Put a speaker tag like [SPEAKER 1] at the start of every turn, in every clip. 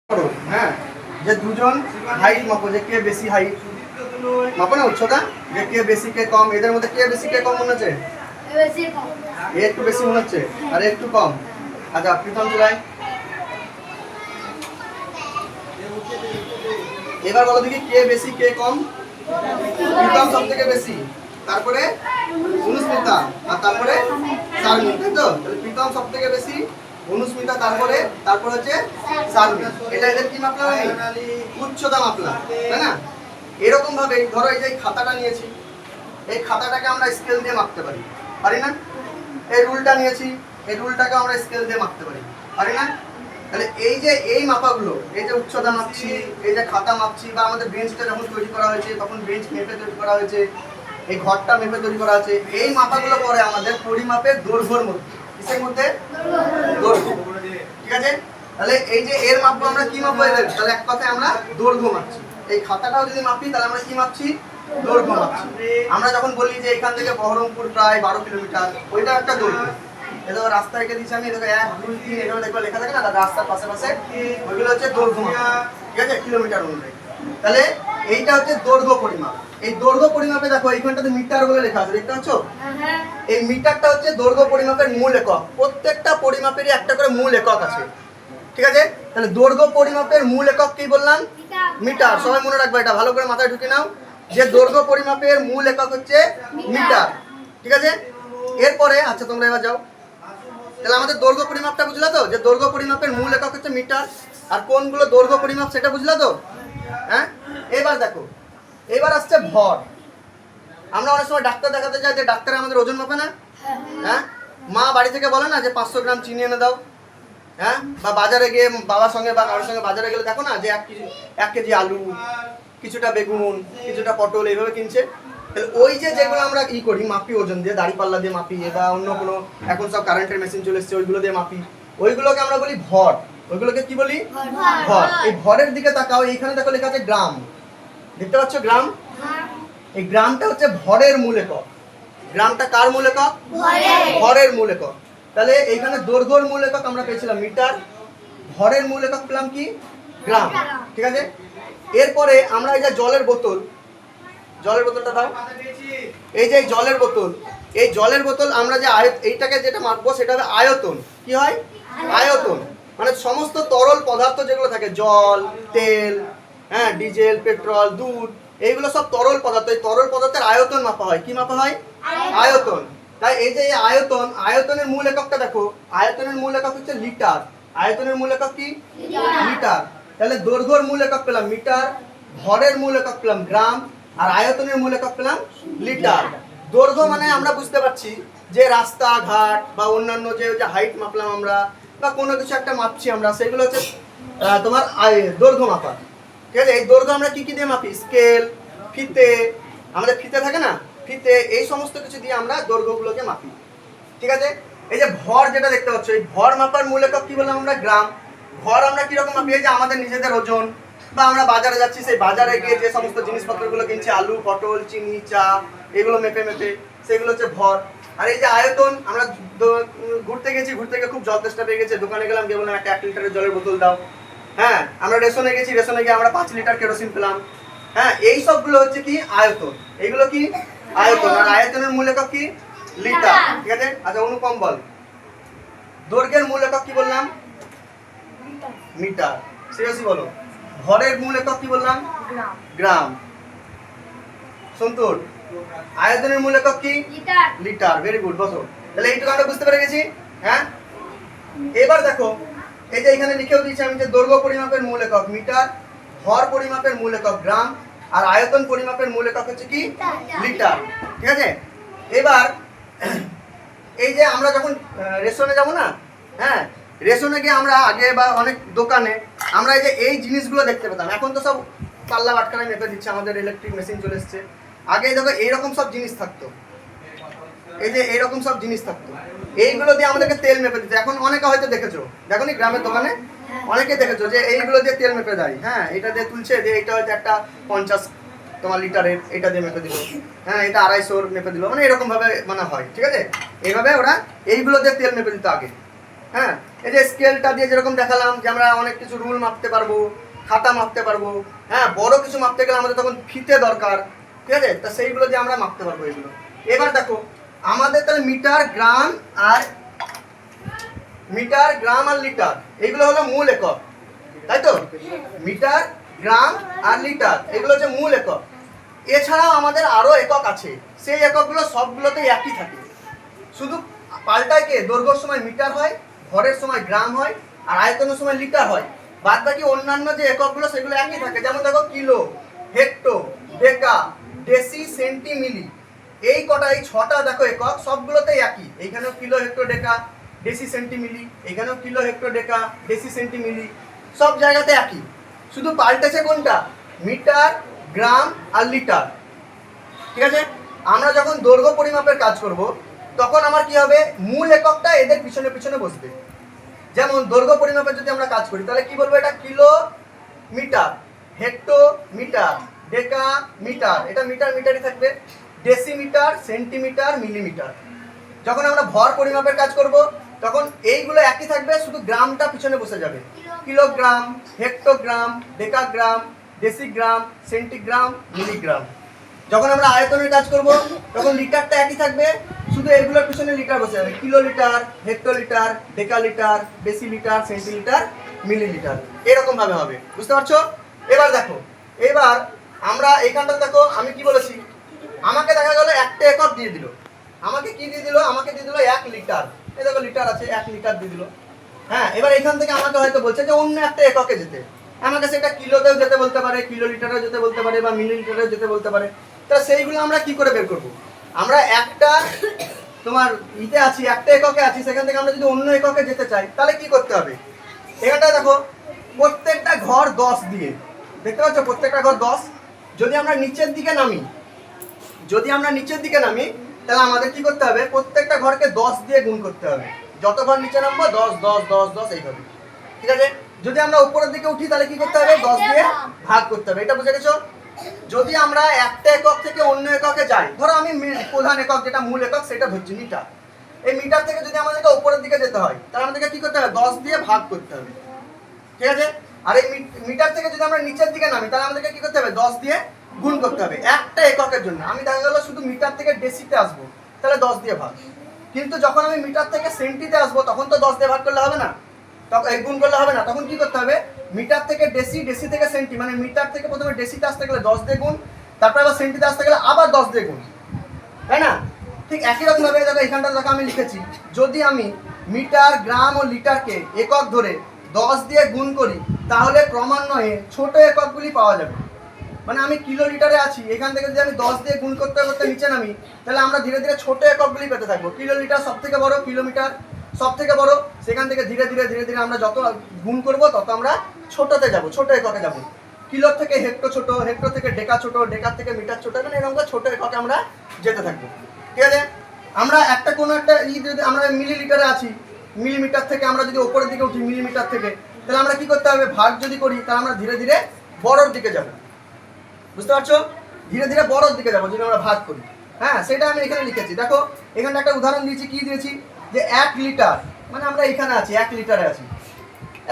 [SPEAKER 1] হ্যাঁ, যে দুজন হাইট মাপো, যে কে বেশি হাইট মাপো না, উচ্চতা, যে কে বেশি কে কম, এদের মধ্যে কে বেশি কে কম মনে হচ্ছে? এ একটু বেশি মনে হচ্ছে আর একটু কম। আচ্ছা, প্রথম চলাই, এবার বলো দেখি কে বেশি কে কম? প্রীতম সব থেকে বেশি, তারপরে অনুস্মিতা, আর তারপরে শারমিন, তাই তো? তাহলে প্রীতম সব থেকে বেশি, অনুস্মিতা, তারপরে হচ্ছে শারমিন। এটা এদের কি মাপলাম? আমি উচ্চতা মাপলাম, তাই না? এরকম ভাবে ধরো এই যে খাতাটা নিয়েছি, এই খাতাটাকে আমরা স্কেল দিয়ে মাপতে পারি, পারি না? এই রুলটা নিয়েছি, এই রুলটাকে আমরা স্কেল দিয়ে মাপতে পারি, পারি না? তাহলে এই যে এই মাপাগুলো, এই যে উচ্চতা মাপছি, এই যে খাতা মাপছি, বা আমাদের বেঞ্চটা যখন তৈরি করা হয়েছে তখন বেঞ্চ মেপে তৈরি করা হয়েছে, এই ঘরটা মেপে তৈরি করা আছে, এই মাপাগুলো পরে আমাদের পরিমাপের দৈর্ঘ্যের মধ্যে, কিসের মধ্যে? দৈর্ঘ্য। ঠিক আছে? তাহলে এই যে এর মাপবো আমরা কি মাপবো এদের? তাহলে এক কথায় আমরা দৈর্ঘ্য মাপছি। এই খাতাটাও যদি মাপি তাহলে আমরা কি মাপছি? দৈর্ঘ্য মাপছি। আমরা যখন বলি যে এখান থেকে বহরমপুর প্রায় 12 কিলোমিটার, ওইটা একটা দৈর্ঘ্য। এদের রাস্তা রেখে দিচ্ছি আমি, এদের 1 2 3 এগুলো দেখো লেখা থাকে না রাস্তার পাশে পাশে, ওইগুলো হচ্ছে দৈর্ঘ্য মাপ। ঠিক আছে? কিলোমিটার অনুযায়ী। তাহলে এইটা হচ্ছে দৈর্ঘ্য পরিমাপ। এই দৈর্ঘ্য পরিমাপে দেখো এইখানটাতে মিটার বলে লেখা আছে, দেখতে পাচ্ছো? এই মিটারটা হচ্ছে দৈর্ঘ্য পরিমাপের মূল একক। প্রত্যেকটা পরিমাপেরই একটা করে মূল একক আছে। ঠিক আছে? তাহলে দৈর্ঘ্য পরিমাপের মূল একক কি বললাম? মিটার। সবাই মনে রাখবে, এটা ভালো করে মাথায় ঢুকে নাও, যে দৈর্ঘ্য পরিমাপের মূল একক হচ্ছে মিটার। ঠিক আছে? এরপরে আচ্ছা তোমরা এবার যাও, তাহলে আমাদের দৈর্ঘ্য পরিমাপটা বুঝলা তো, যে দৈর্ঘ্য পরিমাপের মূল একক হচ্ছে মিটার, আর কোনগুলো দৈর্ঘ্য পরিমাপ সেটা বুঝলা তো? হ্যাঁ, এবার দেখো, এবার আসছে ভর। আমরা অনেক সময় ডাক্তার দেখাতে যাই, যে ডাক্তার আমাদের ওজন মাপে না? হ্যাঁ, মা বাড়ি থেকে বলে না যে 500 গ্রাম চিনি এনে দাও, হ্যাঁ, বা বাজারে গিয়ে বাবার সঙ্গে বা কারোর সঙ্গে বাজারে গেলে দেখো না যে 1 কেজি আলু, কিছুটা বেগুন, কিছুটা পটল এইভাবে কিনছে। তাহলে ওই যে যেগুলো আমরা করি, মাপি ওজন দিয়ে, দাড়ি পাল্লা দিয়ে মাপি, বা অন্য কোনো এখন সব কারেন্টের মেশিন চলে এসছে, ওইগুলো দিয়ে মাপি, ওইগুলোকে আমরা বলি ভর। ওইগুলোকে কি বলি? ভর। এই ভরের দিকে তাকাও, এইখানে দেখো লেখা আছে গ্রাম, দেখতে পাচ্ছ গ্রাম? এই গ্রামটা হচ্ছে ভরের মূল একক। গ্রামটা কার মূল একক? ভরের মূল একক। তাহলে এইখানে দৈর্ঘ্যের মূল একক আমরা পেয়েছিলাম মিটার, ভরের মূল একক পেলাম কি? গ্রাম। ঠিক আছে? এরপরে আমরা এই যে জলের বোতল, জলের বোতলটা দাও, এই যে জলের বোতল, এই জলের বোতল আমরা যে এইটাকে যেটা মাপবো সেটা হবে আয়তন। কি হয়? আয়তন। মানে সমস্ত তরল পদার্থ যেগুলো থাকে, জল, তেল, হ্যাঁ, ডিজেল, পেট্রোল, দুধ, এইগুলো সব তরল পদার্থ। এই তরল পদার্থের আয়তন মাপা হয়। কি মাপা হয়? আয়তন। তাই এই যে আয়তন, আয়তনের মূল এককটা দেখো, আয়তনের মূল একক হচ্ছে লিটার। আয়তনের মূল একক কি? লিটার। তাহলে দৈর্ঘ্যের মূল একক পেলাম মিটার, ভরের মূল একক পেলাম গ্রাম, আর আয়তনের মূল একক পেলাম লিটার। দৈর্ঘ্য মানে আমরা বুঝতে পারছি যে রাস্তাঘাট বা অন্যান্য যে হাইট মাপলাম আমরা, বা কোনো কিছু একটা মাপছি আমরা, সেগুলো হচ্ছে তোমার দৈর্ঘ্য মাপা। ঠিক আছে? এই দৈর্ঘ্য আমরা কি কি দিয়ে মাপি? স্কেল, ফিতে, আমাদের ফিতে থাকে না, ফিতে, এই সমস্ত কিছু দিয়ে আমরা দৈর্ঘ্যগুলোকে মাপি। ঠিক আছে? এই যে ভর যেটা দেখতে পাচ্ছ, এই ভর মাপার মূল একক কি বললাম আমরা? গ্রাম। ভর আমরা কিরকম মাপি? এই যে আমাদের নিজেদের ওজন, বা আমরা বাজারে যাচ্ছি, সেই বাজারে গিয়ে যে সমস্ত জিনিসপত্রগুলো কিনছি, আলু, পটল, চিনি, চা, এগুলো মেপে মেপে, সেগুলো হচ্ছে ভর। আর এই যে আয়তন, আমরা ঘুরতে গেছি, ঘুরতে গিয়ে খুব জল তেষ্টা পেয়ে গেছে, দোকানে গেলাম, গিয়ে বললাম একটা 1 লিটারের জলের বোতল দাও। হ্যাঁ, আমরা রেশনে গেছি, রেশনে গিয়ে আমরা 5 লিটার কেরোসিন পেলাম। হ্যাঁ, এই সবগুলো হচ্ছে কি? আয়তন। এইগুলো কি? আয়তন। আর আয়তনের মূল একক কি? লিটার। ঠিক আছে? আচ্ছা, অনুপম বল, দৈর্ঘ্যের মূল একক কি বললাম? মিটার। সিরিয়াসলি বলো, ভরের মূল একক কি বললাম? গ্রাম। সন্তুর, আয়তনের মূল একক কি? লিটার। ভেরি গুড, বসো। তাহলে এইটুকু আমরা বুঝতে পেরে গেছি। হ্যাঁ, এবার দেখো, এই যে এখানে লিখেও দিয়েছি আমি যে দৈর্ঘ্য পরিমাপের মূল একক মিটার, ভর পরিমাপের মূল একক গ্রাম, আর আয়তন পরিমাপের মূল একক হচ্ছে কি? লিটার। ঠিক আছে? এবার এই যে আমরা যখন রেশনে যাব না, হ্যাঁ, রেশনে গিয়ে আমরা আগে বা অনেক দোকানে আমরা এই যে এই জিনিসগুলো দেখতে পেতাম। এখন তো সব পাল্লা বাটখারায় মেপে দিচ্ছে, আমাদের ইলেকট্রিক মেশিন চলে এসছে। আগে দেখো এইরকম সব জিনিস থাকতো, এই যে এইরকম সব জিনিস থাকতো, এইগুলো দিয়ে আমাদেরকে তেল মেপে দিতে। এখন অনেকে হয়তো দেখেছো, দেখো নি গ্রামের দোকানে অনেকে দেখেছো যে এইগুলো দিয়ে তেল মেপে দেয়। হ্যাঁ, এটা দিয়ে তুলছে, যে এটা হচ্ছে একটা 50 তোমার লিটারের, এটা দিয়ে মেপে দিল, হ্যাঁ, এটা 250 মেপে দিল, মানে এরকম ভাবে মানে হয়। ঠিক আছে? এইভাবে ওরা এইগুলো দিয়ে তেল মেপে দিত আগে। হ্যাঁ, এই যে স্কেলটা দিয়ে যেরকম দেখালাম যে আমরা অনেক কিছু রুল মাপতে পারবো, খাতা মাপতে পারবো, হ্যাঁ বড় কিছু মাপতে গেলে আমাদের তখন ফিতে দরকার, ঠিক আছে? তা সেইগুলো দিয়ে আমরা মাপতে পারবো এগুলো। এবার দেখো আমাদের তাহলে মিটার, গ্রাম আর লিটার এগুলো হলো মূল একক, তাই তো? মিটার, গ্রাম আর লিটার এগুলো হচ্ছে মূল একক। এছাড়াও আমাদের আরো একক আছে, সেই এককগুলো সবগুলোতেই একই থাকে, শুধু পাল্টায় কে দৈর্ঘ্যের সময় মিটার হয়, ভরের সময় গ্রাম হয়, আর আয়তনের সময় লিটার হয়। বাদ বাকি অন্যান্য যে এককগুলো সেগুলো একই থাকে। যেমন দেখো কিলো, হেক্টো, ডেকা, ডেসি, সেন্টি, মিলি, এই কটা, এই ছটা দেখো একক সবগুলোতেই একই। এইখানেও কিলো, হেক্টো, ডেকা, ডেসি, সেন্টি, মিলি, এখানেও কিলো, হেক্টো, ডেকা, ডেসি, সেন্টি, মিলি, সব জায়গাতে একই, শুধু পাল্টেছে কোনটা? মিটার, গ্রাম আর লিটার, ঠিক আছে? আমরা যখন দৈর্ঘ্য পরিমাপের কাজ করব তখন আমার কি হবে, মূল এককটা এদের পিছনে পিছনে বসবে। যেমন দৈর্ঘ্য পরিমাপের যদি আমরা কাজ করি তাহলে কি বলবো, এটা kilometre, hectometre, decametre, এটা মিটার মিটারই থাকবে, ডেসিমিটার, সেন্টিমিটার, মিলিমিটার। যখন আমরা ভর পরিমাপের কাজ করব তখন এইগুলো একই থাকবে, শুধু গ্রামটা পিছনে বসে যাবে। Kilogram, hectogram, decagram, decigram, centigram, milligram. যখন আমরা আয়তনের কাজ করব তখন লিটারটা একই থাকবে, শুধু এগুলোর পিছনে লিটার বসে যাবে। Kilo litre, hectolitre, decalitre, decilitre, centilitre, millilitre, এরকম ভাবে হবে। বুঝতে পারছো? এবার দেখো, এবার আমরা এইখানটা দেখো আমি কি বলেছি, আমাকে দেখা গেল একটা একক দিয়ে দিল, আমাকে কি দিয়ে দিল, আমাকে দিয়ে দিল 1 লিটার। এই দেখো লিটার আছে, 1 লিটার দিয়ে দিল। হ্যাঁ, এবার এখান থেকে আমাকে হয়তো বলছে যে অন্য একটা এককে যেতে, আমাকে সেটা কিলোতেও যেতে বলতে পারে, কিলো লিটারেও যেতে বলতে পারে, বা মিলিলিটারেও যেতে বলতে পারে। তা সেইগুলো আমরা কি করে বের করব? আমরা একটা তোমার ইতে আছি, একটা এককে আছি, সেখান থেকে আমরা যদি অন্য এককে যেতে চাই তাহলে কি করতে হবে? এখানটা দেখো প্রত্যেকটা ঘর 10 দিয়ে, দেখতে পাচ্ছ প্রত্যেকটা ঘর 10। যদি আমরা নিচের দিকে নামি, তাহলে আমাদের কি করতে হবে, প্রত্যেকটা ঘরকে 10 দিয়ে গুণ করতে হবে। যত ঘর নিচে নামবো 10 10 10 10 এইভাবে, ঠিক আছে? যদি আমরা উপরের দিকে উঠি তাহলে কি করতে হবে, 10 দিয়ে ভাগ করতে হবে। এটা বুঝে গেছো? যদি আমরা একটা একক থেকে অন্য এককে যাই, ধরো আমি প্রধান একক যেটা মূল একক সেটা ধরছি মিটার, এই মিটার থেকে যদি আমাদেরকে উপরের দিকে যেতে হয় তাহলে আমাদেরকে কি করতে হবে, 10 দিয়ে ভাগ করতে হবে, ঠিক আছে? আর এই মিটার থেকে যদি আমরা নিচের দিকে নামি তাহলে আমাদেরকে কি করতে হবে, 10 দিয়ে গুণ করতে হবে একটা এককের জন্য। আমি দেখা গেল শুধু মিটার থেকে ডেসিতে আসবো, তাহলে 10 দিয়ে ভাগ। কিন্তু যখন আমি মিটার থেকে সেন্টিতে আসবো তখন তো 10 দিয়ে ভাগ করলে হবে না, তখন গুণ করলে হবে না। তখন কি করতে হবে, মিটার থেকে ডেসি, ডেসি থেকে সেন্টি, মানে মিটার থেকে প্রথমে ডেসিতে আসতে গেলে 10 দিয়ে গুণ, তারপর আবার সেন্টিতে আসতে গেলে আবার 10 দিয়ে গুণ, তাই না? ঠিক একই রকম ভাবে দেখো এখানটা দেখো আমি লিখেছি, যদি আমি মিটার, গ্রাম ও লিটারকে একক ধরে 10 দিয়ে গুণ করি তাহলে ক্রমান্বয়ে ছোট এককগুলি পাওয়া যাবে। মানে আমি কিলো লিটারে আছি, এখান থেকে যদি আমি 10 দিয়ে গুণ করতে করতে নিচে নামি তাহলে আমরা ধীরে ধীরে ছোট এককগুলি পেতে থাকবো। কিলো লিটার সব থেকে বড়, কিলোমিটার সব থেকে বড়, সেখান থেকে ধীরে ধীরে ধীরে ধীরে আমরা যত গুণ করব তত আমরা ছোটতে যাব, ছোট এককে যাব। কিলোর থেকে হেক্টো ছোট, হেক্টো থেকে ডেকা ছোট, ডেকার থেকে মিটার ছোট, মানে এরকম ছোট এককে আমরা যেতে থাকবো, ঠিক আছে? আমরা একটা কোনো একটা যদি আমরা মিলিলিটারে আছি, মিলিমিটার থেকে আমরা যদি উপরের দিকে উঠি মিলিমিটার থেকে, তাহলে আমরা কি করতে হবে, ভাগ যদি করি তাহলে আমরা ধীরে ধীরে বড়র দিকে যাব। বুঝতে পারছো? ধীরে ধীরে বড়র দিকে যাবো যদি আমরা ভাগ করি। হ্যাঁ, সেটা আমি এখানে লিখেছি। দেখো এখানে একটা উদাহরণ দিয়েছি, কি দিয়েছি, যে 1 লিটার, মানে আমরা এখানে আছি 1 লিটারে আছি,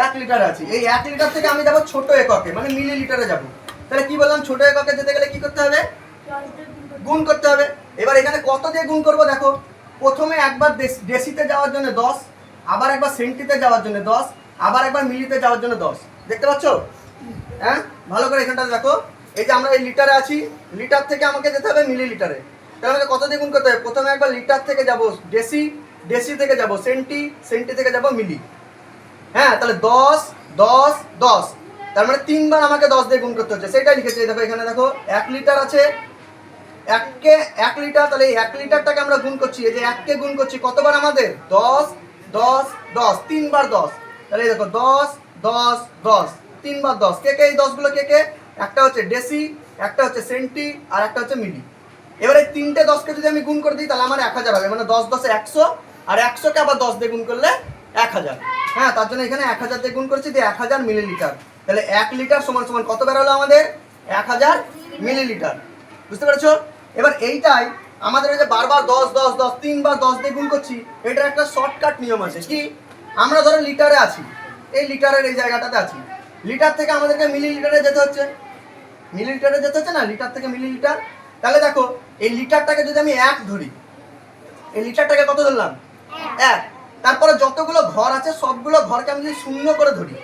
[SPEAKER 1] 1 লিটারে আছি। এই 1 লিটার থেকে আমি যাবো ছোট এককে, মানে মিলিলিটারে যাব। তাহলে কি বললাম, ছোট এককে যেতে গেলে কি করতে হবে, গুণ করতে হবে। এবার এখানে কত দিয়ে গুণ করব, দেখো প্রথমে একবার ডেসিতে যাওয়ার জন্য 10, আবার একবার সেন্টিতে যাওয়ার জন্য 10, আবার একবার মিলিতে যাওয়ার জন্য 10। দেখতে পাচ্ছ? হ্যাঁ, ভালো করে এখানটা দেখো, এই যে আমরা এই লিটারে আছি, লিটার থেকে আমাকে যেতে হবে মিলিলিটারে। তাহলে আমাকে কত দিয়ে গুণ করতে হবে, প্রথমে একবার লিটার থেকে যাব ডেসি, ডেসি থেকে যাব সেন্টি, সেন্টি থেকে যাব মিলি। হ্যাঁ, তাহলে 10 10 10, তার মানে 3 বার আমাকে 10 দিয়ে গুণ করতে হচ্ছে, সেটাই লিখেছি। দেখো এখানে দেখো 1 লিটার আছে, 1 লিটার, তাহলে এই 1 লিটারটাকে আমরা গুণ করছি, এই যে 1 কে গুণ করছি কতবার, আমাদের 10 10 10, 3 বার 10। তাহলে এই দেখো 10 10 10, 3 বার 10। কে কে এই 10 গুলো কে কে, একটা হচ্ছে ডেসি, একটা হচ্ছে সেন্টি, আর একটা হচ্ছে মিলি। এবার এই তিনটে 10কে যদি আমি গুণ করে দিই তাহলে আমার 1000 হবে, মানে 10 10 100, আর 100কে আবার 10 দিয়ে গুণ করলে 1000। হ্যাঁ, তার জন্য এখানে 1000 দিয়ে গুণ করেছি, দিয়ে 1000 মিলিলিটার। তাহলে 1 লিটার সমান সমান কত বের হলো আমাদের, 1000 মিলিলিটার। বুঝতে পেরেছো? এবার এইটাই আমাদের, এই যে বারবার 10 10 10, 3 বার 10 দিয়ে গুণ করছি, এটার একটা শর্টকাট নিয়ম আছে। কি, আমরা ধরো লিটারে আছি, এই লিটারের এই জায়গাটাতে আছি, লিটার থেকে আমাদেরকে মিলিলিটারে যেতে হচ্ছে, মিলিলিটারে যেতে হচ্ছে না, লিটার থেকে মিলিলিটার। তাহলে দেখো এই লিটারটাকে যদি আমি 1 ধরি, এই লিটারটাকে কত ধরলাম 1, তারপরে যতগুলো ঘর আছে সবগুলো ঘরকে আমি যদি 0 করে ধরি,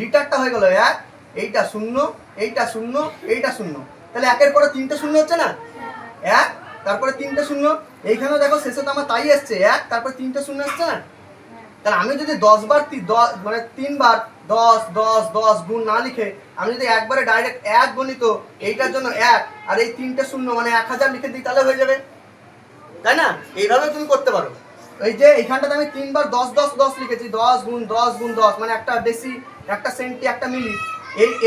[SPEAKER 1] লিটারটা হয়ে গেল 1, এইটা 0, এইটা 0, এইটা 0, তাহলে 1-এর পরে 3টে 0 হচ্ছে না, 1 তারপরে 3টে 0, এইখানেও দেখো শেষে তো আমার তাই এসছে 1 তারপরে 3টে 0 এসছে না। তাহলে আমি যদি 10 বার মানে 3 বার 10 10 10 গুণ না লিখে আমি যদি একবারে ডাইরেক্ট 1 গণিত এইটার জন্য 1 আর এই 3টে 0 মানে 1000 লিখে দিই, তাহলে হয়ে যাবে, তাই না? এইভাবে তুমি করতে পারো। এই যে এইখানটাতে আমি 3 বার 10 10 10 লিখেছি, 10 গুণ 10 গুণ 10 মানে একটা ডেসি, একটা সেন্টি, একটা মিলি।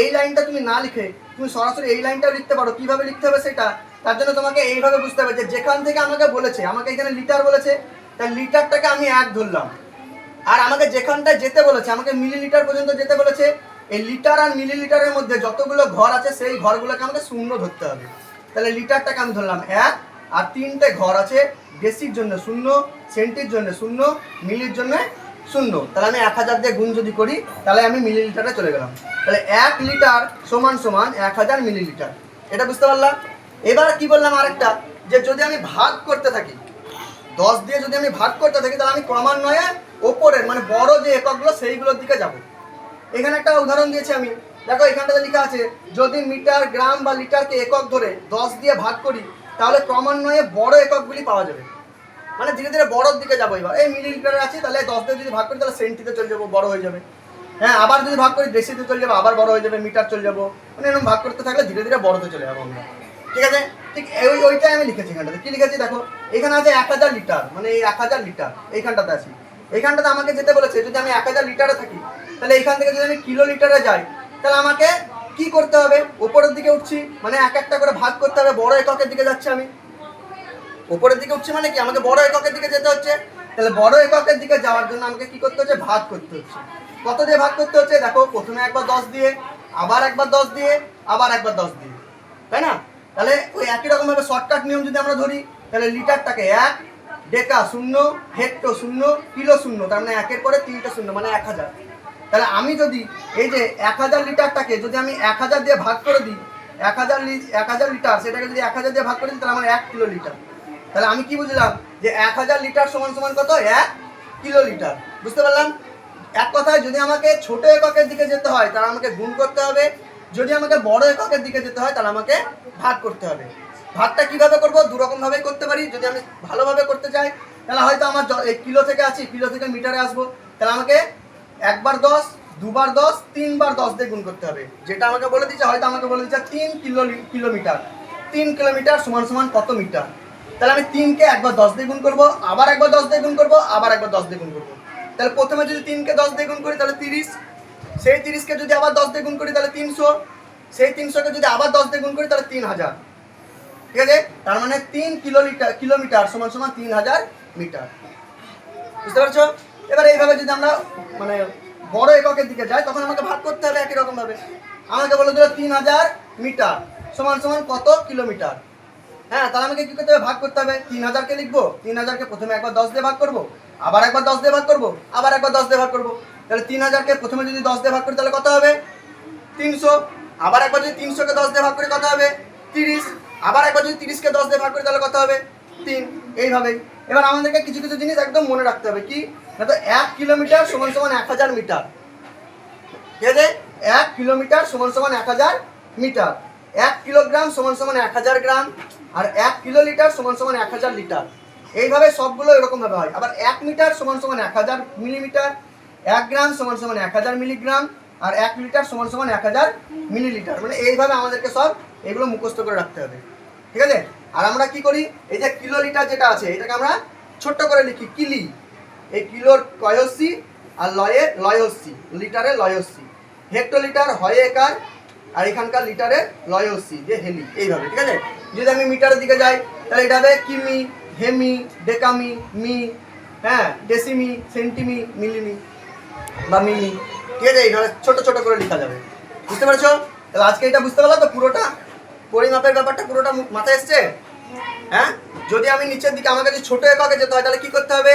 [SPEAKER 1] এই লাইনটা তুমি না লিখে তুমি সরাসরি এই লাইনটাও লিখতে পারো। কিভাবে লিখতে হবে সেটা, তার জন্য তোমাকে এইভাবে বুঝতে হবে যে যেখান থেকে আমাকে বলেছে, আমাকে এখানে লিটার বলেছে, তাই লিটারটাকে আমি 1 ধরলাম, আর আমাকে যেখানটায় যেতে বলেছে, আমাকে মিলিলিটার পর্যন্ত যেতে বলেছে, এই লিটার আর মিলিলিটারের মধ্যে যতগুলো ঘর আছে সেই ঘরগুলোকে আমাকে 0 ধরতে হবে। তাহলে লিটারটাকে আমি ধরলাম 1, আর 3টে ঘর আছে, ডেসির জন্য 0, সেন্টির জন্য 0, মিলির জন্য 0। তাহলে আমি 1000 দিয়ে গুণ যদি করি তাহলে আমি মিলিলিটারে চলে গেলাম। তাহলে 1 লিটার সমান সমান 1000 মিলিলিটার। এটা বুঝতে পারলাম। এবার কি বললাম আরেকটা, যে যদি আমি ভাগ করতে থাকি, 10 দিয়ে যদি আমি ভাগ করতে থাকি তাহলে আমি ক্রমান্বয়ে ওপরের মানে বড় যে এককগুলো সেইগুলোর দিকে যাব। এখানে একটা উদাহরণ দিয়েছি আমি, দেখো এখানটাতে লেখা আছে যদি মিটার, গ্রাম বা লিটারকে একক ধরে 10 দিয়ে ভাগ করি তাহলে ক্রমান্বয়ে বড় এককগুলি পাওয়া যাবে, মানে ধীরে ধীরে বড়োর দিকে যাবো। এবার এই মিলিলিটারে আছে, তাহলে 10 দিয়ে যদি ভাগ করি তাহলে সেন্টিতে চলে যাবো, বড় হয়ে যাবে। হ্যাঁ, আবার যদি ভাগ করি ডেসিতে চলে যাবো, আবার বড় হয়ে যাবে, মিটার চলে যাবো, মানে এরকম ভাগ করতে থাকলে ধীরে ধীরে বড়তে চলে যাবো আমরা। ঠিক আছে, ঠিক ওইটাই আমি লিখেছি। এখানটাতে কি লিখেছি দেখো, এখানে আছে 1000 লিটার, মানে এই 1000 লিটার এইখানটাতে আছি। এইখানটাতে আমাকে যেতে বলেছে যদি আমি 1000 লিটারে থাকি, তাহলে এইখান থেকে যদি আমি কিলো লিটারে যাই তাহলে আমাকে কি করতে হবে, উপরের দিকে উঠছি মানে এক একটা করে ভাগ করতে হবে, বড় এককের দিকে যাচ্ছি আমি। উপরের দিকে উঠছি মানে কি, আমাকে বড় এককের দিকে যেতে হচ্ছে। তাহলে বড় এককের দিকে যাওয়ার জন্য আমাকে কি করতে হচ্ছে, ভাগ করতে হচ্ছে। কত দিয়ে ভাগ করতে হচ্ছে দেখো, প্রথমে একবার 10 দিয়ে, আবার একবার 10 দিয়ে, আবার একবার 10 দিয়ে, তাই না? তাহলে ওই একই রকম ভাবে শর্টকাট নিয়ম যদি আমরা ধরি, তাহলে লিটারটাকে 1, ডেকা 0, হেক্টো 0, কিলো 0, তার মানে 1-এর পরে 3টে 0 মানে 1000। তাহলে আমি যদি এই যে 1000 লিটারটাকে যদি আমি 1000 দিয়ে ভাগ করে দিই, 1000 লিটার সেটাকে যদি 1000 দিয়ে ভাগ করে দিই তাহলে আমার 1 কিলো লিটার। তাহলে আমি কি বুঝলাম, যে 1000 লিটার সমান সমান কত, 1 কিলো লিটার। বুঝতে পারলাম। এক কথায় যদি আমাকে ছোট এককের দিকে যেতে হয় তাহলে আমাকে গুণ করতে হবে, যদি আমাকে বড় এককের দিকে যেতে হয় তাহলে আমাকে ভাগ করতে হবে। ভাগটা কিভাবে করব, দুরকম ভাবেই করতে পারি। যদি আমি ভালোভাবে করতে চাই তাহলে হয়তো আমার এই কিলো থেকে আছি, কিলো থেকে মিটারে আসবো, তাহলে আমাকে 1 বার 10, 2 বার 10, 3 বার 10 দিয়ে গুণ করতে হবে। যেটা আমাকে বলে দিচ্ছে, হয়তো আমাকে বলে দিচ্ছে 3 কিলোমিটার, 3 কিলোমিটার সমান সমান কত মিটার। তাহলে আমি 3কে একবার 10 দিয়ে গুণ করবো, আবার একবার 10 দিয়ে গুণ করবো, আবার একবার 10 দিয়ে গুণ করবো। তাহলে প্রথমে যদি 3কে 10 দিয়ে গুণ করি তাহলে 30, সেই 30কে যদি আবার 10 দিয়ে গুণ করি তাহলে 300, সেই 300কে যদি আবার 10 দিয়ে গুণ করি তাহলে 3000। ঠিক আছে, তার মানে 3 কিলোমিটার সমান সমান 3000 মিটার। বুঝতে পারছো? এবার এইভাবে যদি আমরা মানে বড় এককের দিকে যাই তখন আমাকে ভাগ করতে হবে একই রকম ভাবে। আমাকে বলে দিল 3000 মিটার সমান সমান কত কিলোমিটার। হ্যাঁ, তাহলে আমাকে কি করতে হবে, ভাগ করতে হবে। 3000কে লিখবো, 3000কে প্রথমে একবার 10 দিয়ে ভাগ করবো, আবার একবার 10 দিয়ে ভাগ করবো, আবার একবার 10 দিয়ে ভাগ করবো। তাহলে 3000কে প্রথমে যদি 10 দিয়ে ভাগ করি তাহলে কত হবে, 300। আবার একবার যদি 300কে 10 দিয়ে ভাগ করি কত হবে, 30। আবার একবার যদি 30কে 10 দিয়ে ভাগ করি তাহলে কত হবে, 3। এইভাবেই এবার আমাদেরকে কিছু কিছু জিনিস একদম মনে রাখতে হবে। কি না, তো 1 কিলোমিটার সমান সমান 1000 মিটার। ঠিক আছে, 1 কিলোমিটার সমান সমান 1000 মিটার। 1 কিলোগ্রাম সমান সমান 1000 গ্রাম, আর 1 কিলোলিটার সমান সমান 1000 লিটার। এইভাবে সবগুলো এরকম ভাবে হয়। আবার 1 মিটার সমান সমান 1000 মিলিমিটার, 1 গ্রাম সমান সমান 1000 মিলিগ্রাম, আর 1 লিটার সমান সমান 1000 মিলিলিটার। মানে এইভাবে আমাদেরকে সব এগুলো মুখস্থ করে রাখতে হবে। ঠিক আছে, আর আমরা কি করি, এই যে কিলোলিটার যেটা আছে এটাকে আমরা ছোট্ট করে লিখি কিলি। এই কিলোর কয়সি আর লয়সি, লিটারে লয়সি। হেক্টোলিটার হয় একার, আর এখানকার লিটারে লয়সি যে হেলি। এইভাবে ঠিক আছে। যদি আমি মিটারের দিকে যাই তাহলে এটা হবে কিমি, হেমি, ডেকামি, মি, হ্যাঁ, ডেসিমি, সেন্টিমি, মিলিমি বা মিলি। ঠিক আছে, এইভাবে ছোট ছোট করে লেখা যাবে। বুঝতে পারছো? তাহলে আজকে এটা বুঝতে পারলো তো, পুরোটা পরিমাপের ব্যাপারটা পুরোটা মাথায় এসছে। হ্যাঁ, যদি আমি নিচের দিকে আমাকে যদি ছোট এককে যেতে হয় তাহলে কি করতে হবে,